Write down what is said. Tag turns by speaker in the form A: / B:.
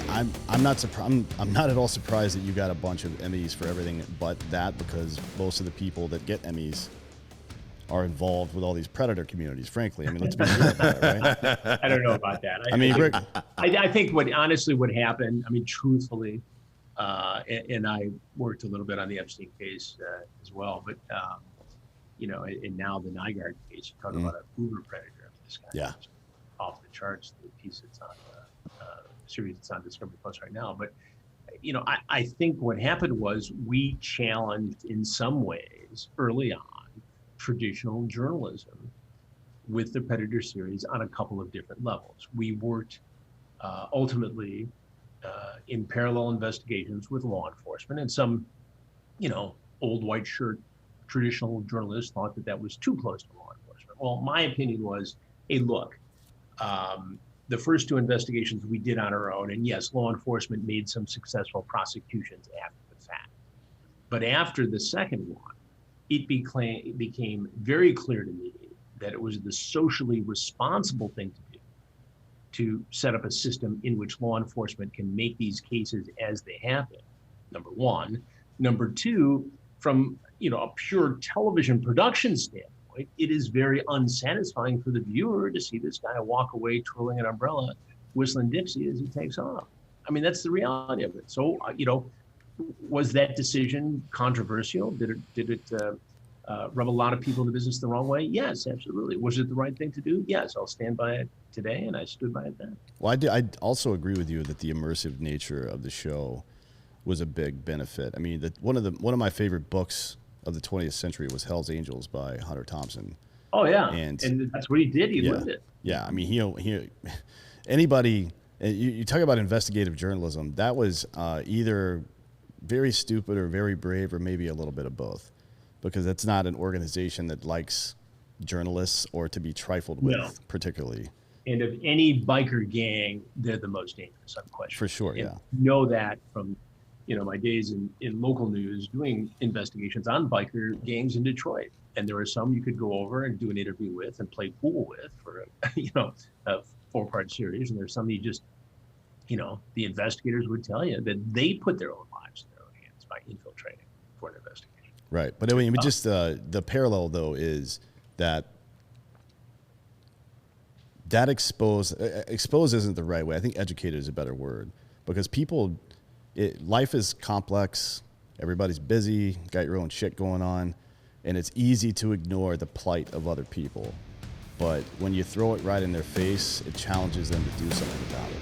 A: I'm not surprised. I'm not at all surprised that you got a bunch of Emmys for everything but that, because most of the people that get Emmys are involved with all these predator communities. Frankly, I mean, let's be real about it, right?
B: I don't know about that.
A: I mean, Rick,
B: I think what happened, I mean, truthfully, and I worked a little bit on the Epstein case as well, but and now the Nygaard case, you talk about a uber predator. This guy,
A: yeah,
B: off the charts. The piece that's on the series that's on Discovery Plus right now, but I think what happened was we challenged in some ways early on traditional journalism with the Predator series on a couple of different levels. We worked ultimately in parallel investigations with law enforcement, and some, old white shirt traditional journalists thought that was too close to law enforcement. Well, my opinion was, hey, look, the first two investigations we did on our own, and yes, law enforcement made some successful prosecutions after the fact. But after the second one, it became very clear to me that it was the socially responsible thing to do to set up a system in which law enforcement can make these cases as they happen, number one. Number two, from a pure television production standpoint, it is very unsatisfying for the viewer to see this guy walk away twirling an umbrella, whistling Dixie as he takes off. I mean, that's the reality of it. So, was that decision controversial? Did it rub a lot of people in the business the wrong way? Yes, absolutely. Was it the right thing to do? Yes, I'll stand by it today, and I stood by it then.
A: Well, I also agree with you that the immersive nature of the show was a big benefit. I mean, one of my favorite books of the 20th century was Hell's Angels by Hunter Thompson.
B: Oh yeah, and that's what he did. He lived it.
A: Yeah, I mean, he anybody. You talk about investigative journalism. That was either very stupid or very brave, or maybe a little bit of both, because it's not an organization that likes journalists or to be trifled with, particularly.
B: And of any biker gang, they're the most dangerous, unquestionably.
A: For sure,
B: and
A: yeah.
B: Know that from my days in local news doing investigations on biker gangs in Detroit. And there are some you could go over and do an interview with and play pool with for a 4-part series, and there's some you just the investigators would tell you that they put their own lives in their own hands by infiltrating for an investigation.
A: Right, but I mean, just the parallel though is that expose isn't the right way. I think educated is a better word, because life is complex. Everybody's busy, got your own shit going on, and it's easy to ignore the plight of other people. But when you throw it right in their face, it challenges them to do something about it.